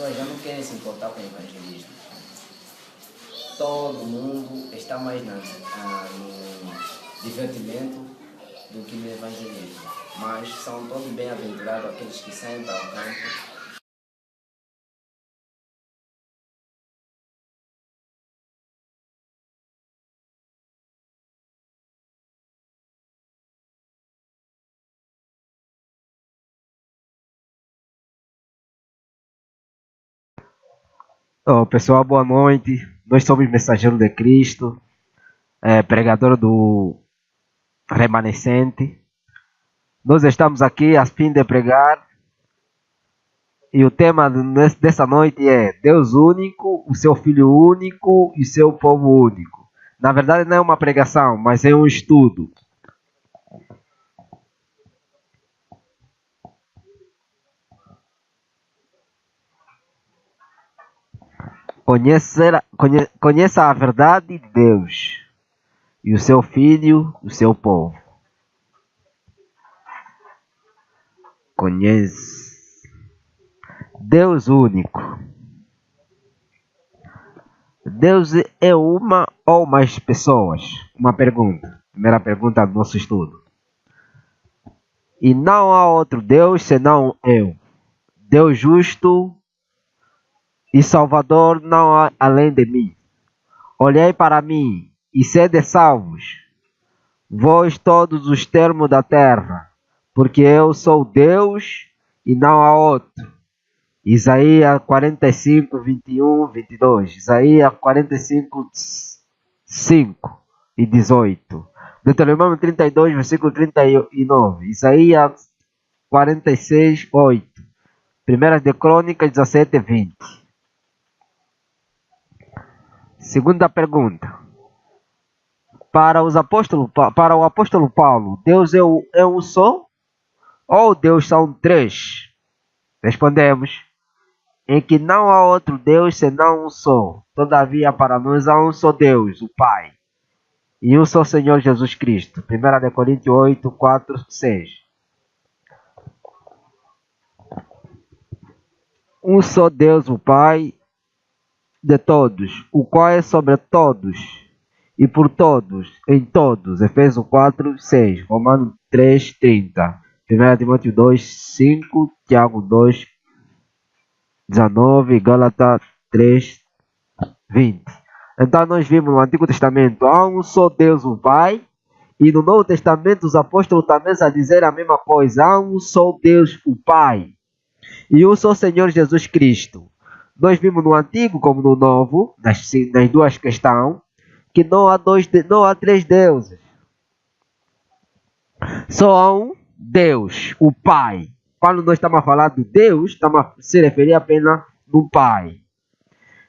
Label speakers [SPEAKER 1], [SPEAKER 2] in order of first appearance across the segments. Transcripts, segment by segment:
[SPEAKER 1] pessoas já não querem se importar com o evangelismo. Todo mundo está mais no divertimento do que no evangelismo. Mas são todos bem-aventurados aqueles que saem para o campo.
[SPEAKER 2] Pessoal, boa noite. Nós somos Mensageiros de Cristo, pregador do Remanescente. Nós estamos aqui a fim de pregar e o tema dessa noite é Deus único, o seu Filho único e seu povo único. Na verdade não é uma pregação, mas é um estudo. Conheça a verdade de Deus e o seu Filho, o seu povo. Conhece Deus único. Deus é uma ou mais pessoas? Uma pergunta. Primeira pergunta do nosso estudo. E não há outro Deus senão eu. Deus justo e Salvador não há além de mim. Olhai para mim e sede salvos, vós todos os termos da terra, porque eu sou Deus e não há outro. Isaías 45, 21, 22. Isaías 45, 5 e 18. Deuteronômio 32, versículo 39. Isaías 46, 8. Primeiras de Crônicas 17, 20. Segunda pergunta. Para o apóstolo Paulo, Deus é um só? Ou Deus são três? Respondemos, em que não há outro Deus senão um só. Todavia, para nós há um só Deus, o Pai, e um só Senhor Jesus Cristo. 1 Coríntios 8, 4, 6. Um só Deus, o Pai de todos, o qual é sobre todos e por todos, em todos. Efésios 4, 6. Romanos 3, 30. 1 Timóteo 2, 5. Tiago 2, 19. Gálatas 3, 20. Então nós vimos no Antigo Testamento, há um só Deus, o Pai, e no Novo Testamento os apóstolos também a dizer a mesma coisa, há um só Deus, o Pai, e um só Senhor Jesus Cristo. Nós vimos no Antigo como no Novo, nas duas questões, que não há três deuses. Só há um Deus, o Pai. Quando nós estamos a falar de Deus, estamos a se referir apenas no Pai.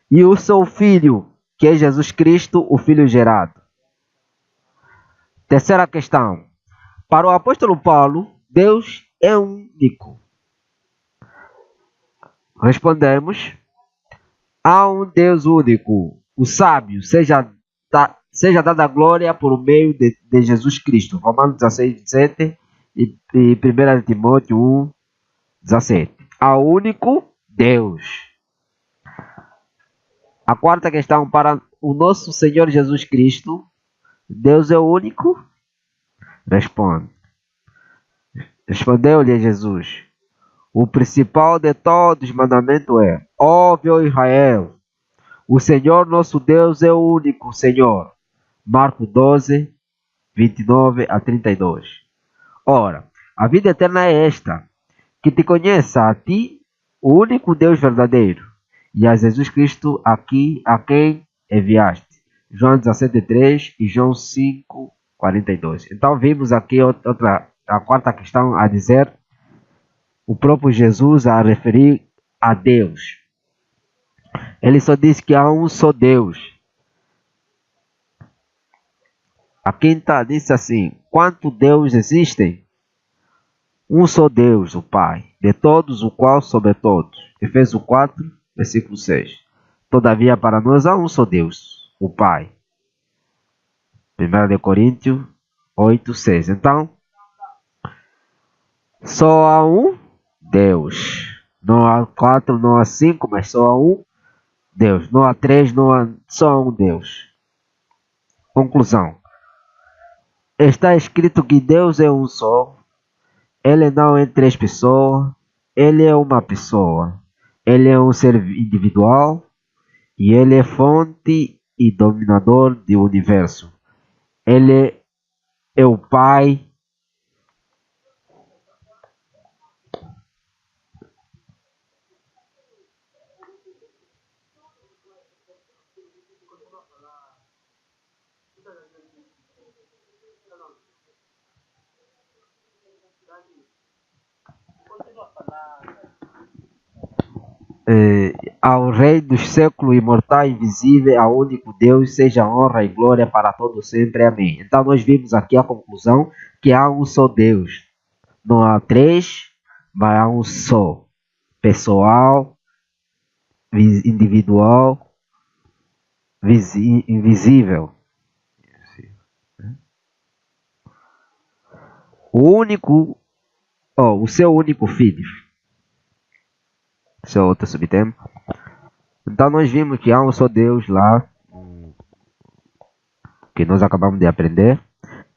[SPEAKER 2] E o seu Filho, que é Jesus Cristo, o Filho gerado. Terceira questão. Para o apóstolo Paulo, Deus é único. Respondemos, há um Deus único, o sábio, seja dada a glória por meio de Jesus Cristo. Romanos 16, 17 e 1 Timóteo 1, 17. Há único Deus. A quarta questão, para o nosso Senhor Jesus Cristo, Deus é único? Respondeu-lhe Jesus, o principal de todos os mandamentos é, óbvio Israel, o Senhor nosso Deus é o único Senhor. Marcos 12, 29 a 32. Ora, a vida eterna é esta, que te conheça a ti, o único Deus verdadeiro, e a Jesus Cristo a quem enviaste. João 17:3 e João 5:42. Então vimos aqui a quarta questão a dizer, o próprio Jesus a referir a Deus. Ele só diz que há um só Deus. A quinta disse assim, quantos deuses existem? Um só Deus, o Pai, de todos, o qual sobre todos. Efésios 4, versículo 6. Todavia, para nós há um só Deus, o Pai. 1 Coríntios 8, 6. Então, só há um Deus. Não há quatro, não há cinco, mas só há um Deus. Não há três, não há só há um Deus. Conclusão. Está escrito que Deus é um só. Ele não é três pessoas. Ele é uma pessoa. Ele é um ser individual. E ele é fonte e dominador do universo. Ele é o Pai. Ao Rei dos séculos, imortal, invisível, ao único Deus, seja honra e glória para todos sempre. Amém. Então nós vimos aqui a conclusão que há um só Deus. Não há três, mas há um só. Pessoal, individual, invisível. O seu único filho. Esse é outro subtema. Então nós vimos que há um só Deus lá, que nós acabamos de aprender.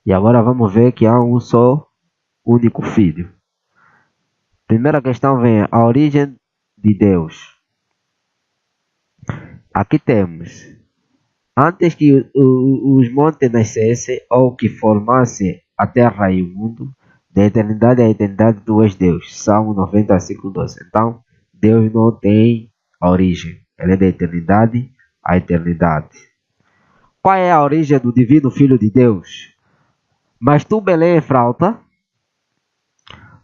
[SPEAKER 2] E agora vamos ver que há um só único filho. Primeira questão vem a origem de Deus. Aqui temos, antes que os montes nascessem ou que formassem a terra e o mundo, da eternidade à eternidade tu és Deus. Salmo 90, versículo 12. Então, Deus não tem origem. Ele é da eternidade à eternidade. Qual é a origem do divino Filho de Deus? Mas tu, Belém, Efrata,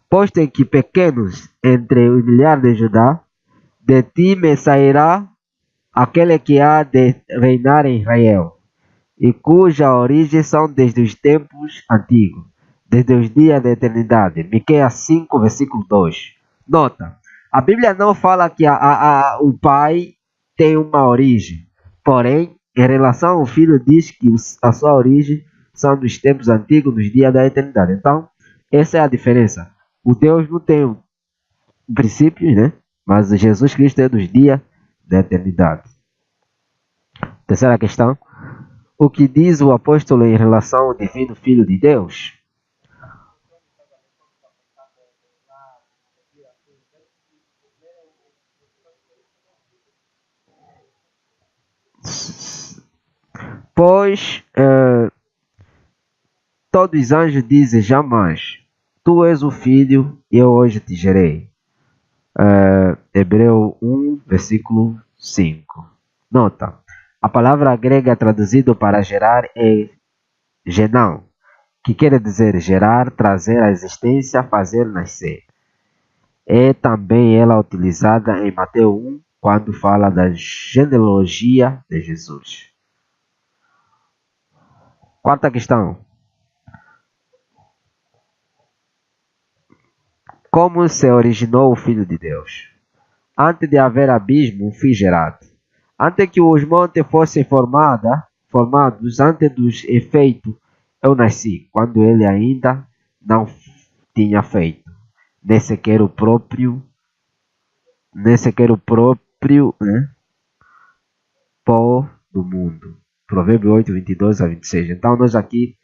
[SPEAKER 2] posto em que pequenos entre os milhares de Judá, de ti me sairá aquele que há de reinar em Israel, e cuja origem são desde os tempos antigos, desde os dias da eternidade. Miqueias 5, versículo 2. Nota, a Bíblia não fala que o Pai tem uma origem, porém, em relação ao Filho, diz que a sua origem são dos tempos antigos, nos dias da eternidade. Então, essa é a diferença. O Deus não tem princípios, né? Mas Jesus Cristo é dos dias da eternidade. Terceira questão. O que diz o apóstolo em relação ao divino Filho de Deus? Pois todos os anjos dizem jamais, tu és o filho e eu hoje te gerei. Hebreu 1, versículo 5. Nota, a palavra grega traduzida para gerar é genão, que quer dizer gerar, trazer à existência, fazer nascer. É também ela utilizada em Mateus 1, quando fala da genealogia de Jesus. Quarta questão. Como se originou o Filho de Deus? Antes de haver abismo, fui gerado. Antes que os montes fossem formados, antes dos efeitos, eu nasci, quando ele ainda não tinha feito. Nem sequer o próprio pó do mundo. Provérbio 8, 22 a 26. Então nós aqui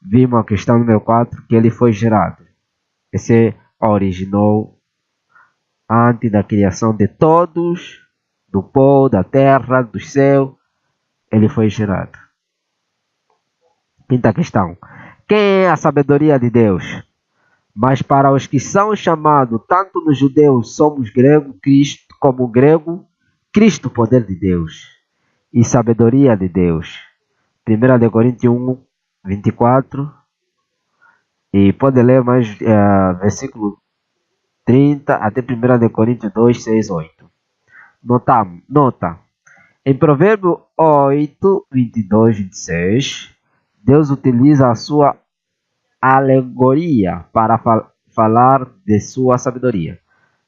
[SPEAKER 2] vimos a questão número 4, que ele foi gerado. Esse originou antes da criação de todos, do pó, da terra, do céu, ele foi gerado. Quinta questão. Quem é a sabedoria de Deus? Mas para os que são chamados, tanto nos judeus somos grego, Cristo, como grego, Cristo, poder de Deus e sabedoria de Deus. 1 Coríntios 1, 24. E pode ler mais versículo 30 até 1 Coríntios 2, 6, 8. Nota. Em Provérbio 8, 22, 26, Deus utiliza a sua alegoria para falar de sua sabedoria.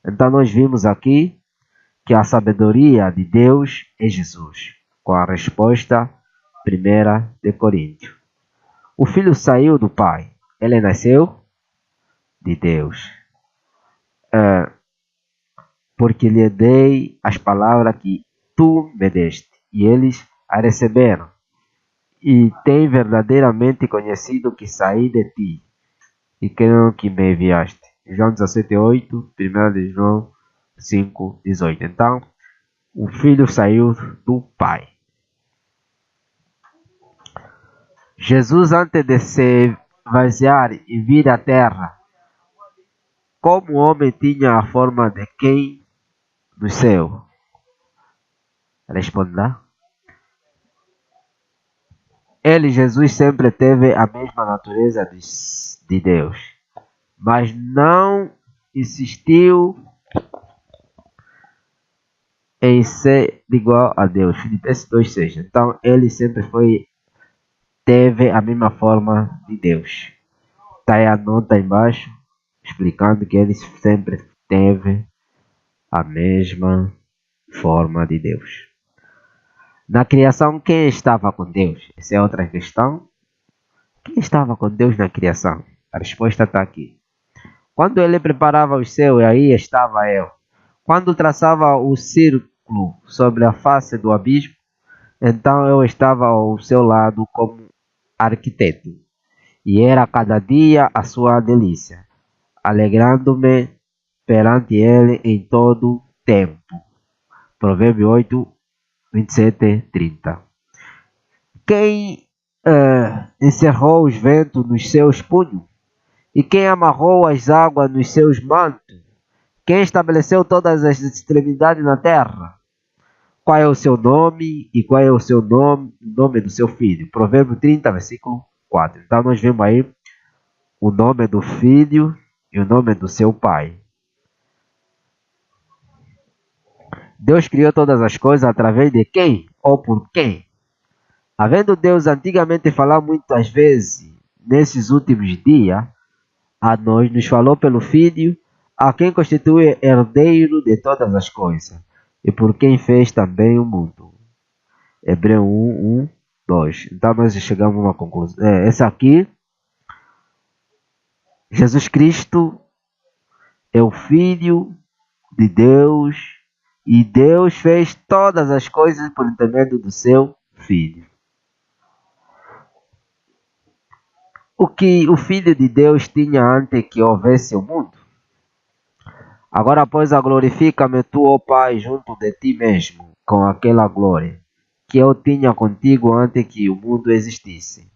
[SPEAKER 2] Então nós vimos aqui que a sabedoria de Deus é Jesus, com a resposta 1 de Coríntios. O filho saiu do pai, ele nasceu de Deus. porque lhe dei as palavras que tu me deste, e eles a receberam, e têm verdadeiramente conhecido que saí de ti, e creram que me enviaste. João 17:8, 1 de João 5:18. Então, o Filho saiu do Pai. Jesus, antes de se vaziar e vir à terra, como homem, tinha a forma de quem no céu? Responda. Ele, Jesus, sempre teve a mesma natureza de Deus, mas não insistiu em ser igual a Deus. Filipenses 2:6. Então, ele sempre teve a mesma forma de Deus. Está aí a nota embaixo, explicando que ele sempre teve a mesma forma de Deus. Na criação, quem estava com Deus? Essa é outra questão. Quem estava com Deus na criação? A resposta está aqui. Quando ele preparava os céus, aí estava eu. Quando traçava o círculo sobre a face do abismo, então eu estava ao seu lado como arquiteto. E era cada dia a sua delícia, alegrando-me perante ele em todo tempo. Provérbio 8, 27, 30. Quem encerrou os ventos nos seus punhos? E quem amarrou as águas nos seus mantos? Quem estabeleceu todas as extremidades na terra? Qual é o seu nome e qual é o seu nome do seu filho? Provérbio 30, versículo 4. Então nós vemos aí o nome do filho e o nome do seu pai. Deus criou todas as coisas através de quem ou por quem? Havendo Deus antigamente falado muitas vezes nesses últimos dias, a nós nos falou pelo Filho, a quem constitui herdeiro de todas as coisas, e por quem fez também o mundo. Hebreu 1, 2. Então nós chegamos a uma conclusão. Essa aqui, Jesus Cristo é o Filho de Deus, e Deus fez todas as coisas por intermédio do seu Filho. O que o Filho de Deus tinha antes que houvesse o mundo? Agora, pois, glorifica-me tu, ó Pai, junto de ti mesmo, com aquela glória que eu tinha contigo antes que o mundo existisse.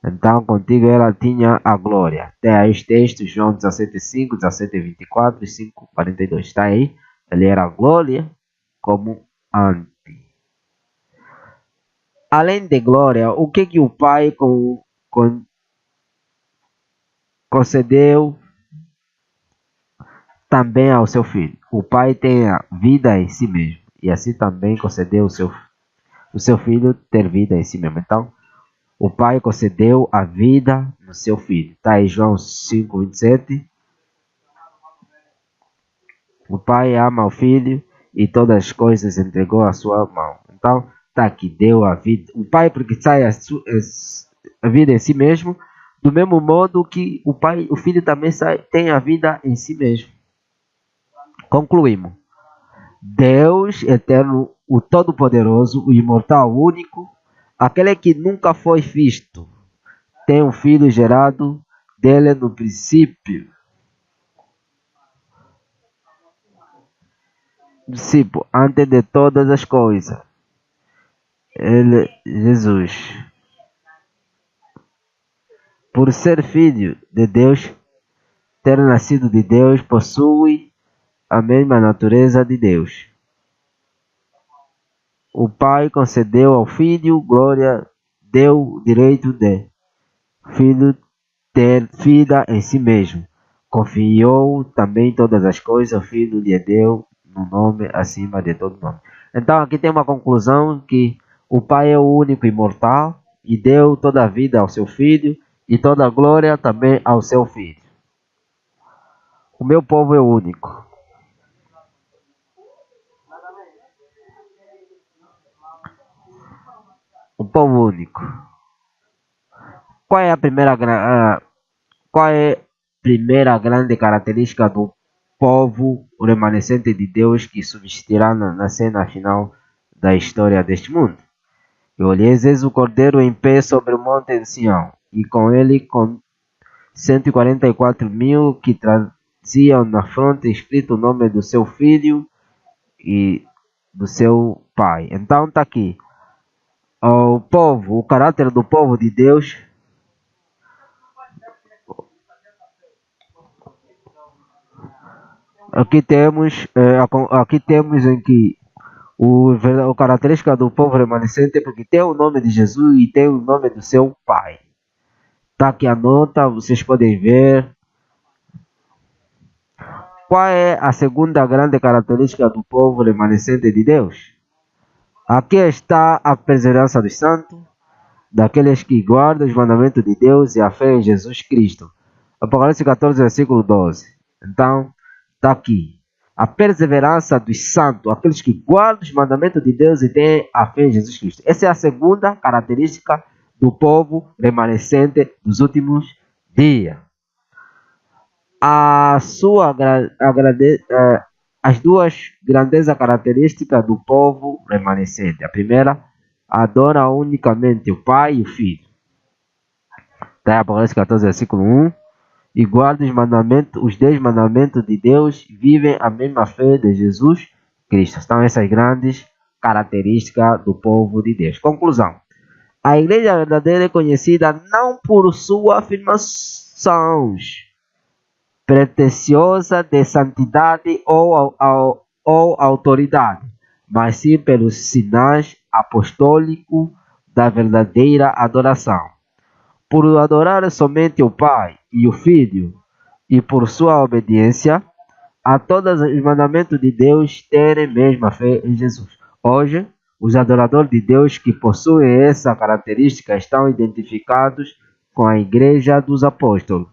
[SPEAKER 2] Então, contigo ela tinha a glória. Tem aí os textos, João 17:5, 17:24 e 5:42. Está aí? Ele era a glória como antes. Além de glória, o que o Pai concedeu também ao seu Filho? O Pai tem a vida em si mesmo, e assim também concedeu o seu Filho ter vida em si mesmo. Então, o Pai concedeu a vida no seu Filho. Está aí João 5:27. O Pai ama o Filho e todas as coisas entregou à sua mão. Então, está aqui, deu a vida. O Pai, porque sai a vida em si mesmo, do mesmo modo que o Filho também tem a vida em si mesmo. Concluímos. Deus eterno, o Todo-Poderoso, o imortal, o único, aquele que nunca foi visto, tem um Filho gerado dele no princípio. Antes de todas as coisas. Ele, Jesus, por ser filho de Deus, ter nascido de Deus, possui a mesma natureza de Deus. O Pai concedeu ao Filho glória, deu o direito de Filho ter vida em si mesmo. Confiou também todas as coisas, o Filho lhe deu um nome acima de todo nome. Então aqui tem uma conclusão que o Pai é o único imortal e deu toda a vida ao seu Filho e toda a glória também ao seu Filho. O meu povo é o único. O povo único. Qual é a primeira grande característica do povo, o remanescente de Deus que subsistirá na cena final da história deste mundo. E olhei eis o Cordeiro em pé sobre o monte de Sião, e com ele 144.000 que traziam na fronte escrito o nome do seu filho e do seu pai. Então está aqui o povo, o caráter do povo de Deus. Aqui temos em que a característica do povo remanescente é porque tem o nome de Jesus e tem o nome do seu pai. Tá aqui a nota, vocês podem ver. Qual é a segunda grande característica do povo remanescente de Deus? Aqui está a perseverança dos santos, daqueles que guardam os mandamentos de Deus e a fé em Jesus Cristo. Apocalipse 14, versículo 12. Então, está aqui. A perseverança dos santos, aqueles que guardam os mandamentos de Deus e têm a fé em Jesus Cristo. Essa é a segunda característica do povo remanescente dos últimos dias. As duas grandezas características do povo remanescente. A primeira, adora unicamente o Pai e o Filho. Está em Apocalipse 14, versículo 1. E guardam os 10 mandamentos de Deus, vivem a mesma fé de Jesus Cristo. São essas grandes características do povo de Deus. Conclusão. A igreja verdadeira é conhecida não por suas afirmações pretensiosas de santidade ou autoridade, mas sim pelos sinais apostólicos da verdadeira adoração. Por adorar somente o Pai e o Filho, e por sua obediência a todos os mandamentos de Deus, terem mesma fé em Jesus. Hoje, os adoradores de Deus que possuem essa característica estão identificados com a Igreja dos Apóstolos.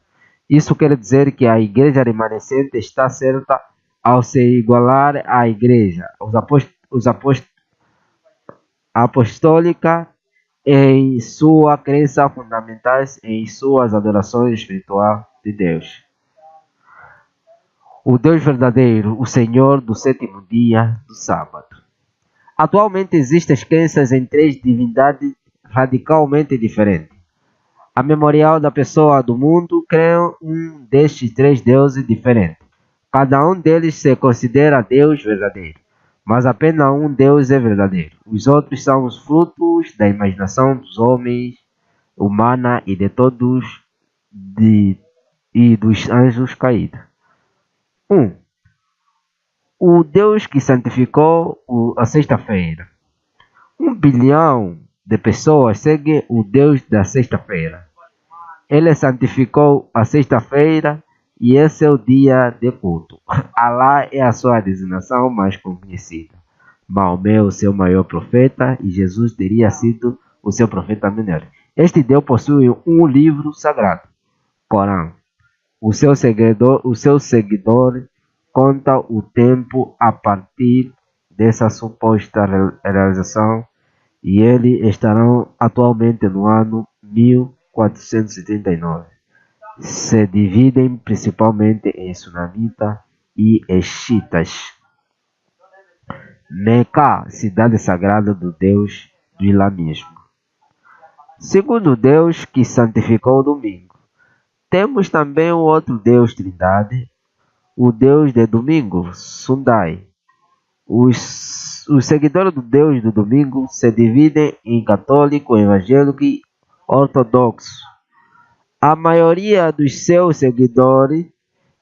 [SPEAKER 2] Isso quer dizer que a Igreja remanescente está certa ao se igualar à Igreja apostólica em sua crença fundamentais em suas adorações espirituais de Deus. O Deus verdadeiro, o Senhor do sétimo dia do sábado. Atualmente existem crenças em 3 divindades radicalmente diferentes. A memorial da pessoa do mundo crê um destes 3 deuses diferentes. Cada um deles se considera Deus verdadeiro, mas apenas um Deus é verdadeiro. Os outros são os frutos da imaginação dos homens, humana e de todos e dos anjos caídos. 1. O Deus que santificou a sexta-feira. 1 bilhão de pessoas seguem o Deus da sexta-feira. Ele santificou a sexta-feira e esse é o dia de culto. Alá é a sua designação mais conhecida. Maomé, o seu maior profeta, e Jesus teria sido o seu profeta menor. Este Deus possui um livro sagrado, Corão. O seu seguidor conta o tempo a partir dessa suposta realização e eles estarão atualmente no ano 1439. Se dividem principalmente em sunamitas e xiitas. Meca, cidade sagrada do Deus do islamismo. Segundo Deus que santificou o domingo. Temos também um outro Deus trindade, o Deus de domingo, Sundai. Os seguidores do Deus do domingo se dividem em católico, evangélico e ortodoxo. A maioria dos seus seguidores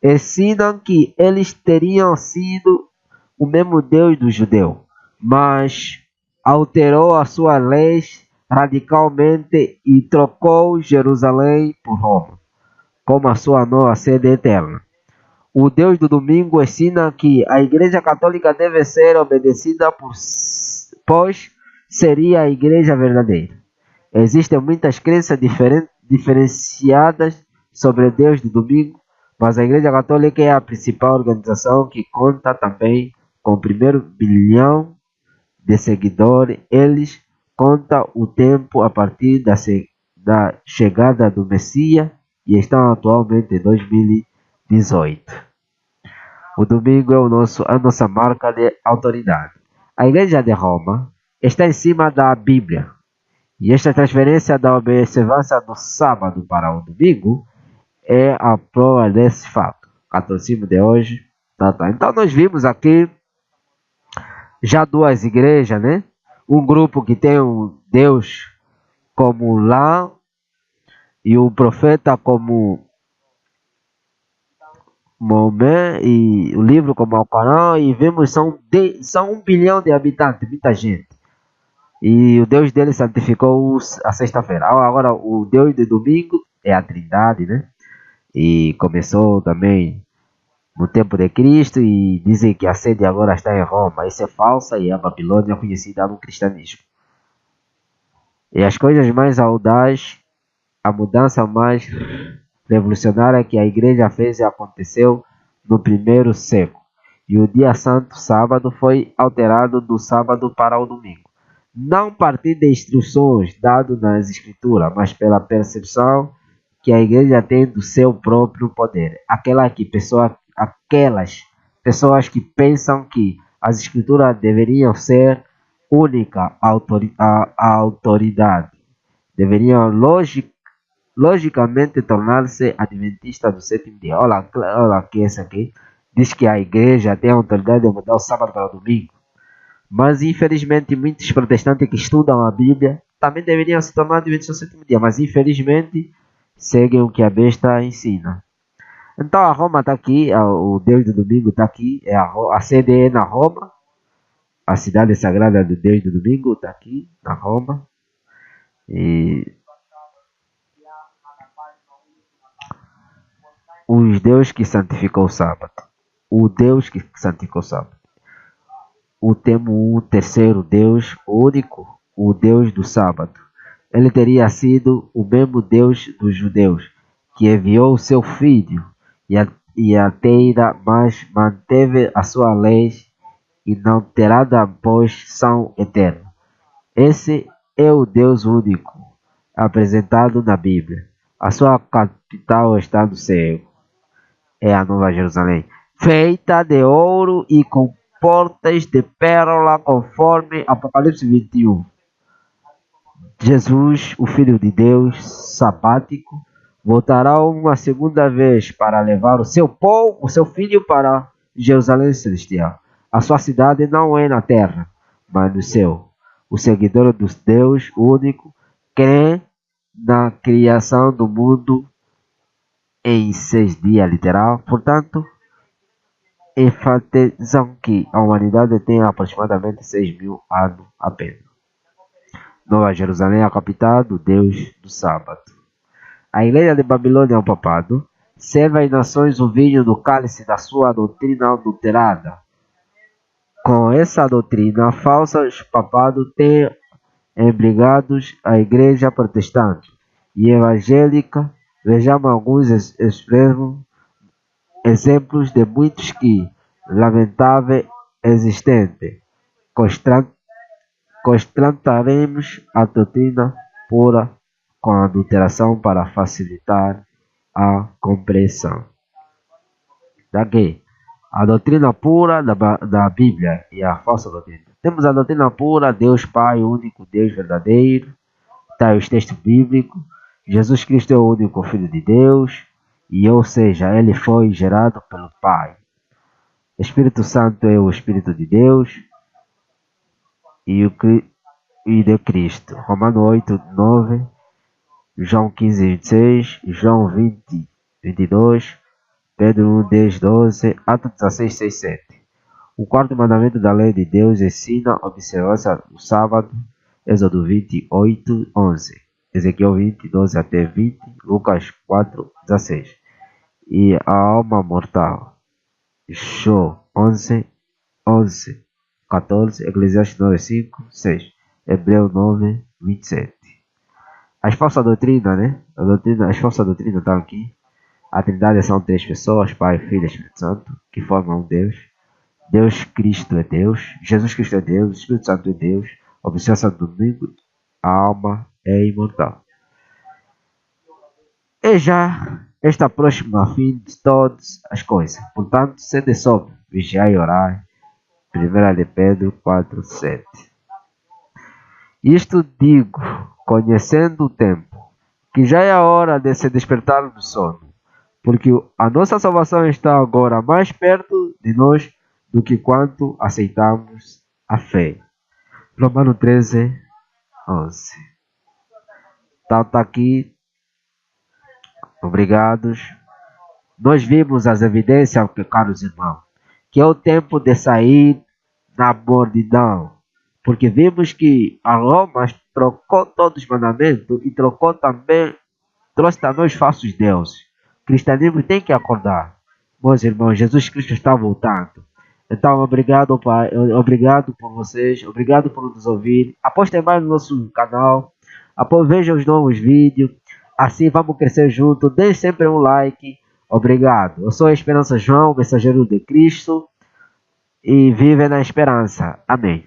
[SPEAKER 2] ensinam que eles teriam sido o mesmo Deus do judeu, mas alterou as suas leis radicalmente e trocou Jerusalém por Roma como a sua nova sede eterna. O Deus do domingo ensina que a Igreja Católica deve ser obedecida pois seria a Igreja verdadeira. Existem muitas crenças diferenciadas sobre Deus do domingo, mas a Igreja Católica é a principal organização que conta também com o 1º bilhão de seguidores. Eles contam o tempo a partir da chegada do Messias e estão atualmente em 2018. O domingo é a nossa marca de autoridade. A Igreja de Roma está em cima da Bíblia. E esta transferência da observância do sábado para o domingo é a prova desse fato. Catolicismo de hoje. Tá. Então nós vimos aqui já duas igrejas, né? Um grupo que tem um Deus como lá e o profeta como Maomé e o livro como Alcorão, e vemos são 1 bilhão de habitantes, muita gente. E o Deus dele santificou a sexta-feira. Agora o Deus de domingo é a Trindade, né? E começou também no tempo de Cristo, e dizem que a sede agora está em Roma. Isso é falsa, e a Babilônia é conhecida no cristianismo. E as coisas mais audazes, a mudança mais revolucionária que a igreja fez e aconteceu no primeiro século. E o dia santo, sábado, foi alterado do sábado para o domingo. Não a partir de instruções dadas nas escrituras, mas pela percepção que a igreja tem do seu próprio poder. Aquelas pessoas que pensam que as escrituras deveriam ser única autoridade, deveriam logicamente tornar-se adventista do sétimo dia. Olha aqui essa aqui. Diz que a igreja tem a autoridade de mudar o sábado para o domingo. Mas infelizmente muitos protestantes que estudam a Bíblia também deveriam se tornar adventistas do sétimo dia. Mas infelizmente seguem o que a besta ensina. Então a Roma está aqui, o Deus do domingo está aqui. A sede é na Roma. A cidade sagrada do Deus do domingo está aqui na Roma. E o Deus que santificou o sábado. O Deus que santificou o sábado. Temos um terceiro Deus, único, o Deus do sábado. Ele teria sido o mesmo Deus dos judeus, que enviou o seu filho e a terra, mas manteve a sua lei e não terá da posição eterna. Esse é o Deus único, apresentado na Bíblia. A sua capital está no céu. É a Nova Jerusalém, feita de ouro e com portas de pérola, conforme Apocalipse 21. Jesus, o Filho de Deus, sabático, voltará uma segunda vez para levar o seu povo, o seu filho, para Jerusalém celestial. A sua cidade não é na terra, mas no céu. O seguidor do Deus único crê na criação do mundo em 6 dias literal. Portanto, enfatizam que a humanidade tem aproximadamente 6.000 anos apenas. Nova Jerusalém é a capital do Deus do sábado. A igreja de Babilônia é o papado. Serve às nações o vinho do cálice da sua doutrina adulterada. Com essa doutrina falsa, os papados têm embriagados a igreja protestante e evangélica. Vejamos alguns exemplos de muitos que, lamentável existente, constantaremos a doutrina pura com a adulteração para facilitar a compreensão. Daqui, a doutrina pura da Bíblia e a falsa doutrina. Temos a doutrina pura, Deus Pai, único Deus verdadeiro. Está os textos bíblicos. Jesus Cristo é o único Filho de Deus, ou seja, ele foi gerado pelo Pai. O Espírito Santo é o Espírito de Deus e de Cristo. Romanos 8, 9, João 15, 26, João 20, 22, Pedro 1, 10, 12, Atos 16, 6, 7. O quarto mandamento da lei de Deus ensina a observância do sábado, Êxodo 28, 11. Ezequiel 20, 12 até 20, Lucas 4, 16. E a alma mortal, Jó 11, 11, 14, Eclesiastes 9, 5, 6, Hebreu 9, 27. As falsas doutrinas, né? As falsas doutrinas estão aqui. A Trindade são 3 pessoas, Pai, Filho e Espírito Santo, que formam um Deus. Deus Cristo é Deus, Jesus Cristo é Deus, o Espírito Santo é Deus. A observância do domingo, a alma é imortal. E já está próximo ao fim de todas as coisas. Portanto, sede sóbrio, vigiai e orai. 1 de Pedro 4:7. Isto digo, conhecendo o tempo, que já é a hora de se despertar do sono, porque a nossa salvação está agora mais perto de nós do que quando aceitamos a fé. Romano 13:11. Então está aqui. Obrigados. Nós vimos as evidências, caros irmãos, que é o tempo de sair da mordidão. Porque vimos que a Roma trocou todos os mandamentos e trocou também, trouxe também os falsos deuses. O cristianismo tem que acordar. Meus irmãos, Jesus Cristo está voltando. Então, obrigado, Pai. Obrigado por vocês. Obrigado por nos ouvir. Apostem mais no nosso canal. Vejam os novos vídeos. Assim vamos crescer juntos. Dê sempre um like. Obrigado. Eu sou a Esperança João, mensageiro de Cristo. E vive na esperança. Amém.